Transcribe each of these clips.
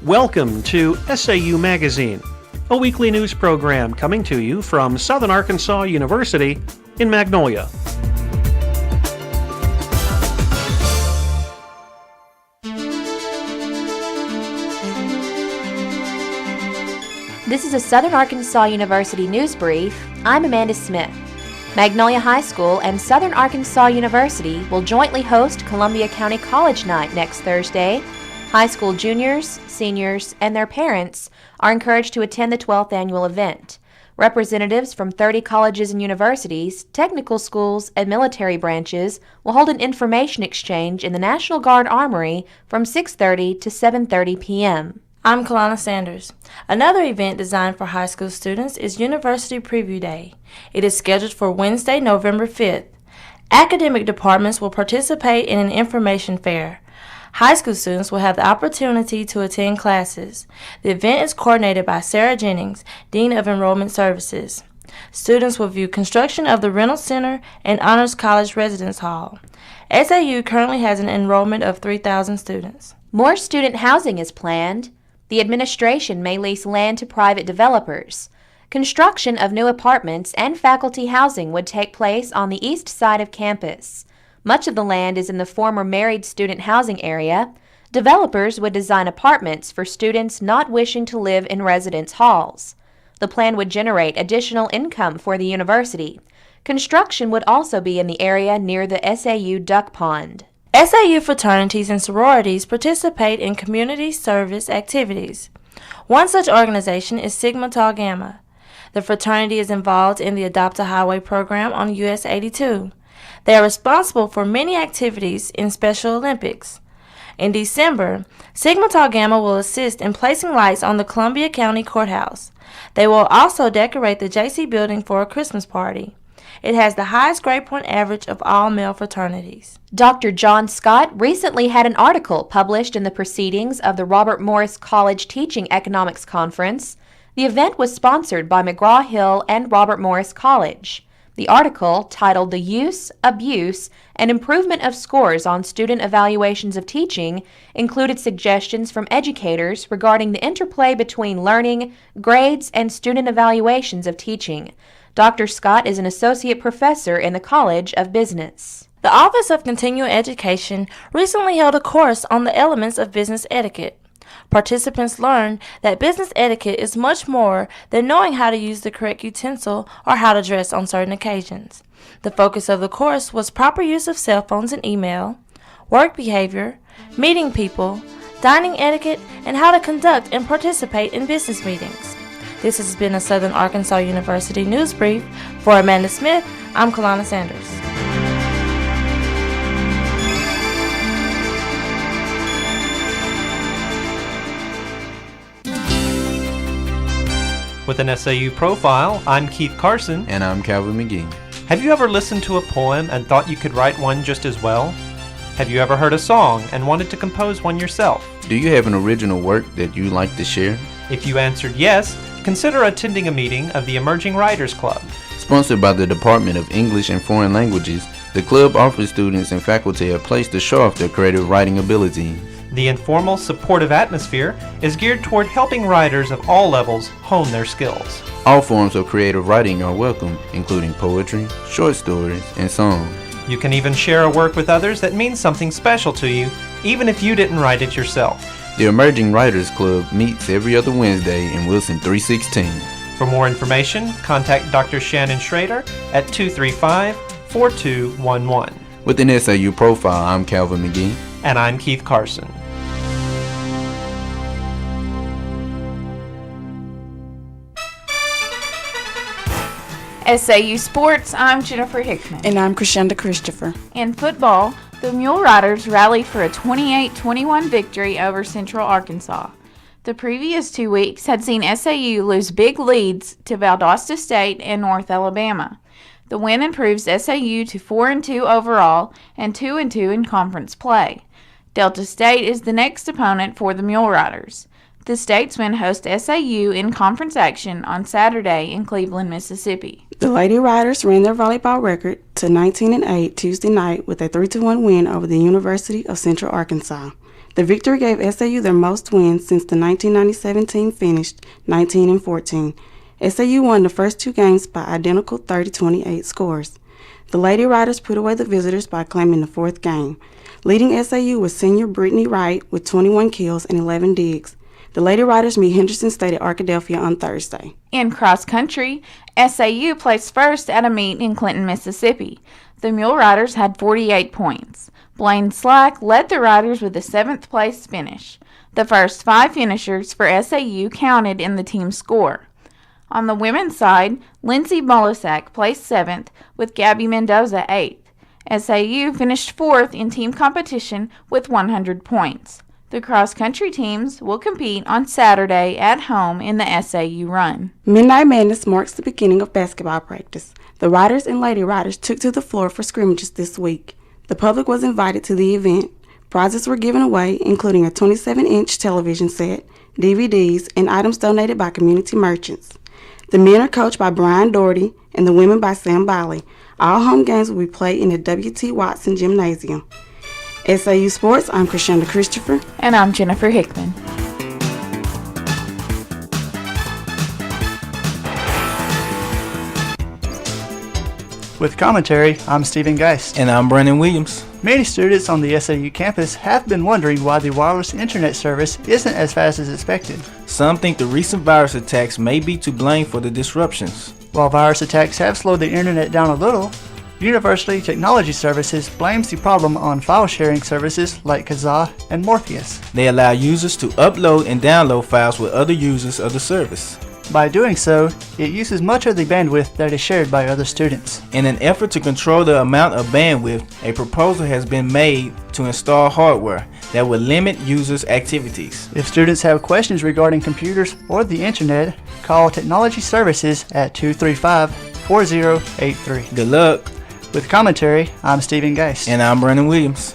Welcome to SAU Magazine, a weekly news program coming to you from Southern Arkansas University in Magnolia. This is a Southern Arkansas University news brief. I'm Amanda Smith. Magnolia High School and Southern Arkansas University will jointly host Columbia County College Night next Thursday. High school juniors, seniors, and their parents are encouraged to attend the 12th annual event. Representatives from 30 colleges and universities, technical schools, and military branches will hold an information exchange in the National Guard Armory from 6:30 to 7:30 p.m. I'm Colana Sanders. Another event designed for high school students is University Preview Day. It is scheduled for Wednesday, November 5th. Academic departments will participate in an information fair. High school students will have the opportunity to attend classes. The event is coordinated by Sarah Jennings, Dean of Enrollment Services. Students will view construction of the Reynolds Center and Honors College Residence Hall. SAU currently has an enrollment of 3,000 students. More student housing is planned. The administration may lease land to private developers. Construction of new apartments and faculty housing would take place on the east side of campus. Much of the land is in the former married student housing area. Developers would design apartments for students not wishing to live in residence halls. The plan would generate additional income for the university. Construction would also be in the area near the SAU Duck Pond. SAU fraternities and sororities participate in community service activities. One such organization is Sigma Tau Gamma. The fraternity is involved in the Adopt a Highway program on US 82. They are responsible for many activities in Special Olympics. In December, Sigma Tau Gamma will assist in placing lights on the Columbia County Courthouse. They will also decorate the JC building for a Christmas party. It has the highest grade point average of all male fraternities. Dr. John Scott recently had an article published in the Proceedings of the Robert Morris College Teaching Economics Conference. The event was sponsored by McGraw-Hill and Robert Morris College. The article, titled The Use, Abuse, and Improvement of Scores on Student Evaluations of Teaching, included suggestions from educators regarding the interplay between learning, grades, and student evaluations of teaching. Dr. Scott is an associate professor in the College of Business. The Office of Continuing Education recently held a course on the elements of business etiquette. Participants learned that business etiquette is much more than knowing how to use the correct utensil or how to dress on certain occasions. The focus of the course was proper use of cell phones and email, work behavior, meeting people, dining etiquette, and how to conduct and participate in business meetings. This has been a Southern Arkansas University news brief. For Amanda Smith, I'm Colana Sanders. With an SAU profile, I'm Keith Carson. And I'm Calvin McGee. Have you ever listened to a poem and thought you could write one just as well? Have you ever heard a song and wanted to compose one yourself? Do you have an original work that you'd like to share? If you answered yes, consider attending a meeting of the Emerging Writers Club. Sponsored by the Department of English and Foreign Languages, the club offers students and faculty a place to show off their creative writing ability. The informal, supportive atmosphere is geared toward helping writers of all levels hone their skills. All forms of creative writing are welcome, including poetry, short stories, and song. You can even share a work with others that means something special to you, even if you didn't write it yourself. The Emerging Writers Club meets every other Wednesday in Wilson 316. For more information, contact Dr. Shannon Schrader at 235-4211. With an SAU profile, I'm Calvin McGee. And I'm Keith Carson. SAU Sports, I'm Jennifer Hickman. And I'm Chrishanda Christopher. In football, the Mule Riders rallied for a 28-21 victory over Central Arkansas. The previous 2 weeks had seen SAU lose big leads to Valdosta State and North Alabama. The win improves SAU to 4-2 overall and 2-2 in conference play. Delta State is the next opponent for the Mule Riders. The Statesmen host SAU in conference action on Saturday in Cleveland, Mississippi. The Lady Riders ran their volleyball record to 19-8 Tuesday night with a 3-1 win over the University of Central Arkansas. The victory gave SAU their most wins since the 1997 team finished 19-14. SAU won the first two games by identical 30-28 scores. The Lady Riders put away the visitors by claiming the fourth game. Leading SAU was senior Brittany Wright with 21 kills and 11 digs. The Lady Riders meet Henderson State at Arkadelphia on Thursday. In cross country, SAU placed first at a meet in Clinton, Mississippi. The Mule Riders had 48 points. Blaine Slack led the Riders with a 7th place finish. The first 5 finishers for SAU counted in the team score. On the women's side, Lindsay Bolisak placed 7th with Gabby Mendoza 8th. SAU finished 4th in team competition with 100 points. The cross-country teams will compete on Saturday at home in the SAU Run. Midnight Madness marks the beginning of basketball practice. The Riders and Lady Riders took to the floor for scrimmages this week. The public was invited to the event. Prizes were given away, including a 27-inch television set, DVDs, and items donated by community merchants. The men are coached by Brian Doherty and the women by Sam Biley. All home games will be played in the W.T. Watson Gymnasium. SAU Sports, I'm Chrishanda Christopher. And I'm Jennifer Hickman. With commentary, I'm Stephen Geist. And I'm Brannon Williams. Many students on the SAU campus have been wondering why the wireless internet service isn't as fast as expected. Some think the recent virus attacks may be to blame for the disruptions. While virus attacks have slowed the internet down a little, University Technology Services blames the problem on file sharing services like Kazaa and Morpheus. They allow users to upload and download files with other users of the service. By doing so, it uses much of the bandwidth that is shared by other students. In an effort to control the amount of bandwidth, a proposal has been made to install hardware that would limit users' activities. If students have questions regarding computers or the internet, call Technology Services at 235-4083. Good luck. With commentary, I'm Stephen Geist. And I'm Brannon Williams.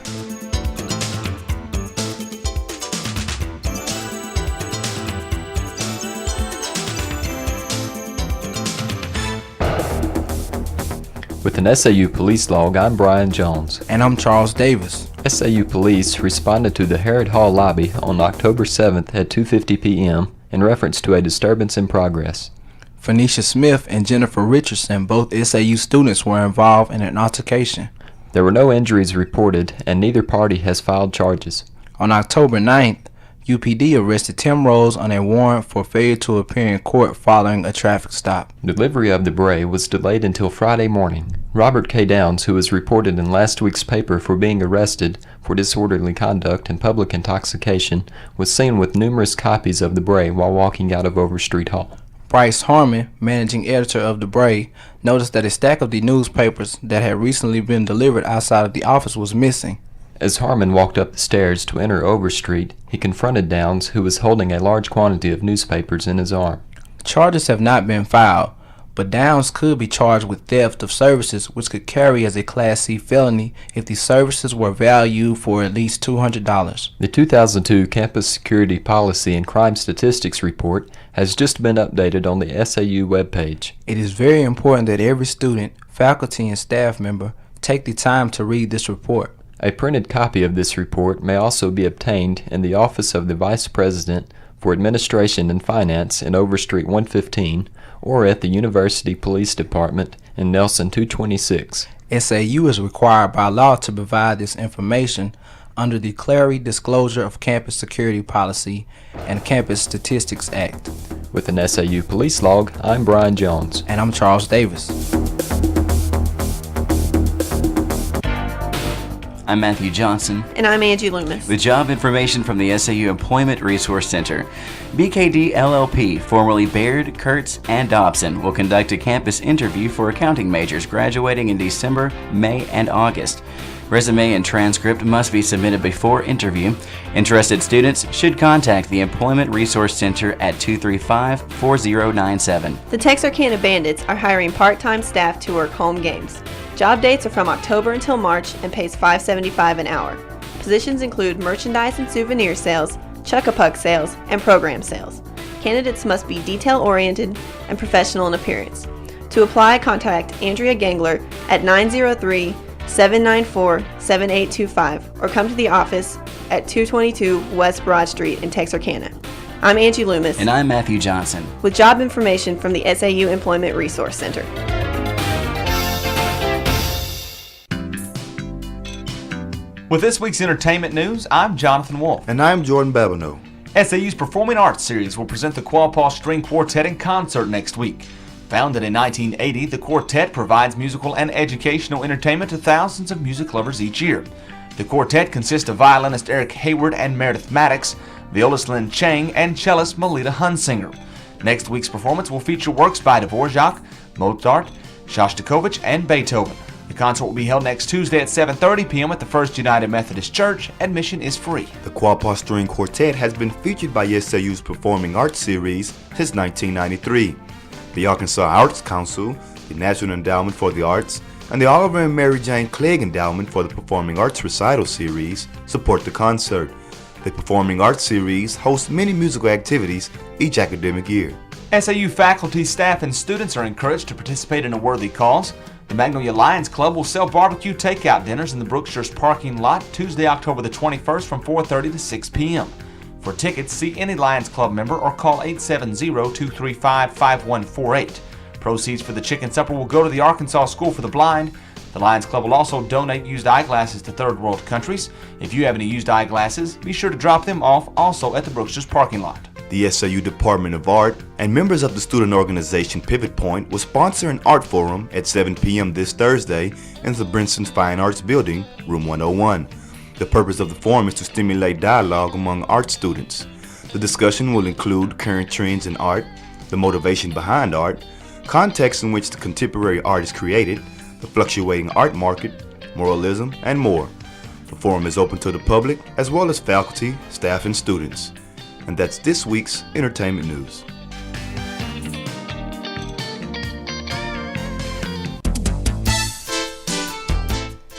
With an SAU police log, I'm Brian Jones. And I'm Charles Davis. SAU police responded to the Harrod Hall lobby on October 7th at 2:50 p.m. in reference to a disturbance in progress. Phoenicia Smith and Jennifer Richardson, both SAU students, were involved in an altercation. There were no injuries reported, and neither party has filed charges. On October 9th, UPD arrested Tim Rose on a warrant for failure to appear in court following a traffic stop. Delivery of the bray was delayed until Friday morning. Robert K. Downs, who was reported in last week's paper for being arrested for disorderly conduct and public intoxication, was seen with numerous copies of the bray while walking out of Overstreet Hall. Bryce Harmon, managing editor of The Bray, noticed that a stack of the newspapers that had recently been delivered outside of the office was missing. As Harmon walked up the stairs to enter Overstreet, he confronted Downs, who was holding a large quantity of newspapers in his arm. Charges have not been filed, but Downs could be charged with theft of services, which could carry as a Class C felony if the services were valued for at least $200. The 2002 Campus Security Policy and Crime Statistics Report has just been updated on the SAU webpage. It is very important that every student, faculty, and staff member take the time to read this report. A printed copy of this report may also be obtained in the Office of the Vice President for Administration and Finance in Overstreet 115 or at the University Police Department in Nelson 226. SAU is required by law to provide this information under the Clary Disclosure of Campus Security Policy and Campus Statistics Act. With an SAU police log, I'm Brian Jones. And I'm Charles Davis. I'm Matthew Johnson. And I'm Angie Loomis. With job information from the SAU Employment Resource Center. BKD LLP, formerly Baird, Kurtz, and Dobson, will conduct a campus interview for accounting majors graduating in December, May, and August. Resume and transcript must be submitted before interview. Interested students should contact the Employment Resource Center at 235-4097. The Texarkana Bandits are hiring part-time staff to work home games. Job dates are from October until March and pays $5.75 an hour. Positions include merchandise and souvenir sales, Chuck-a-Puck sales, and program sales. Candidates must be detail-oriented and professional in appearance. To apply, contact Andrea Gangler at 903-794-7825 or come to the office at 222 West Broad Street in Texarkana. I'm Angie Loomis. And I'm Matthew Johnson. With job information from the SAU Employment Resource Center. With this week's entertainment news, I'm Jonathan Wolfe. And I'm Jordan Babineau. SAU's Performing Arts Series will present the Quapaw String Quartet in concert next week. Founded in 1980, the quartet provides musical and educational entertainment to thousands of music lovers each year. The quartet consists of violinist Eric Hayward and Meredith Maddox, violist Lynn Chang, and cellist Melita Hunsinger. Next week's performance will feature works by Dvorak, Mozart, Shostakovich, and Beethoven. The concert will be held next Tuesday at 7:30 p.m. at the First United Methodist Church. Admission is free. The Quapaw String Quartet has been featured by SAU's Performing Arts Series since 1993. The Arkansas Arts Council, the National Endowment for the Arts, and the Oliver and Mary Jane Clegg Endowment for the Performing Arts Recital Series support the concert. The Performing Arts Series hosts many musical activities each academic year. SAU faculty, staff, and students are encouraged to participate in a worthy cause. The Magnolia Lions Club will sell barbecue takeout dinners in the Brookshire's parking lot Tuesday, October the 21st from 4:30 to 6 p.m. For tickets, see any Lions Club member or call 870-235-5148. Proceeds for the chicken supper will go to the Arkansas School for the Blind. The Lions Club will also donate used eyeglasses to third world countries. If you have any used eyeglasses, be sure to drop them off also at the Brookshire's parking lot. The SAU Department of Art and members of the student organization Pivot Point will sponsor an art forum at 7 p.m. this Thursday in the Brinson's Fine Arts Building, Room 101. The purpose of the forum is to stimulate dialogue among art students. The discussion will include current trends in art, the motivation behind art, context in which the contemporary art is created, the fluctuating art market, moralism, and more. The forum is open to the public as well as faculty, staff, and students. And that's this week's entertainment news.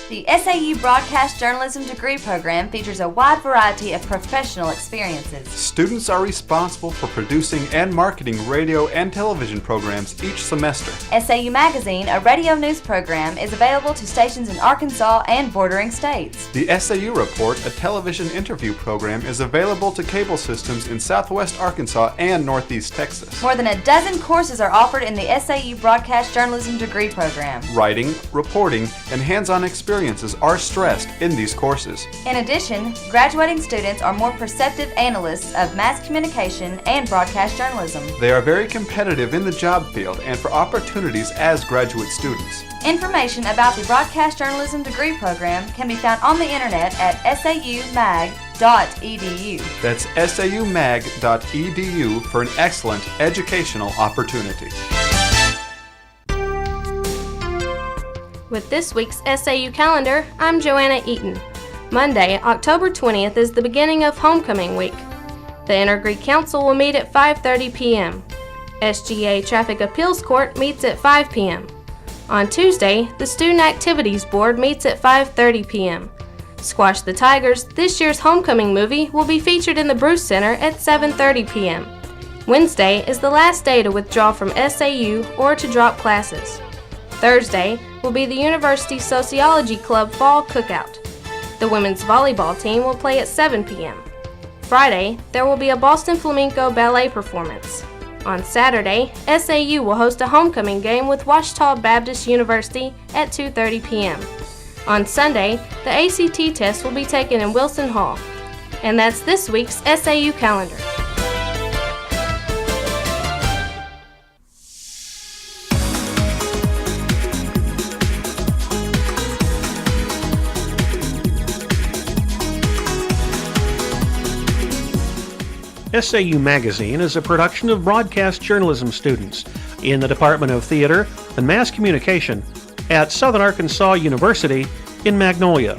The SAU Broadcast Journalism degree program features a wide variety of professional experiences. Students are responsible for producing and marketing radio and television programs each semester. SAU Magazine, a radio news program, is available to stations in Arkansas and bordering states. The SAU Report, a television interview program, is available to cable systems in Southwest Arkansas and Northeast Texas. More than a dozen courses are offered in the SAU Broadcast Journalism degree program. Writing, reporting, and hands-on experiences are stressed in these courses. In addition, graduating students are more perceptive analysts of mass communication and broadcast journalism. They are very competitive in the job field and for opportunities as graduate students. Information about the Broadcast Journalism degree program can be found on the internet at saumag.edu. That's saumag.edu for an excellent educational opportunity. With this week's SAU calendar, I'm Joanna Eaton. Monday, October 20th is the beginning of homecoming week. The Intergreek Council will meet at 5:30 p.m. SGA Traffic Appeals Court meets at 5 p.m. On Tuesday, the Student Activities Board meets at 5:30 p.m. Squash the Tigers, this year's homecoming movie, will be featured in the Bruce Center at 7:30 p.m. Wednesday is the last day to withdraw from SAU or to drop classes. Thursday will be the University Sociology Club Fall Cookout. The women's volleyball team will play at 7 p.m. Friday, there will be a Boston Flamenco ballet performance. On Saturday, SAU will host a homecoming game with Ouachita Baptist University at 2:30 p.m. On Sunday, the ACT test will be taken in Wilson Hall. And that's this week's SAU calendar. SAU Magazine is a production of broadcast journalism students in the Department of Theater and Mass Communication at Southern Arkansas University in Magnolia.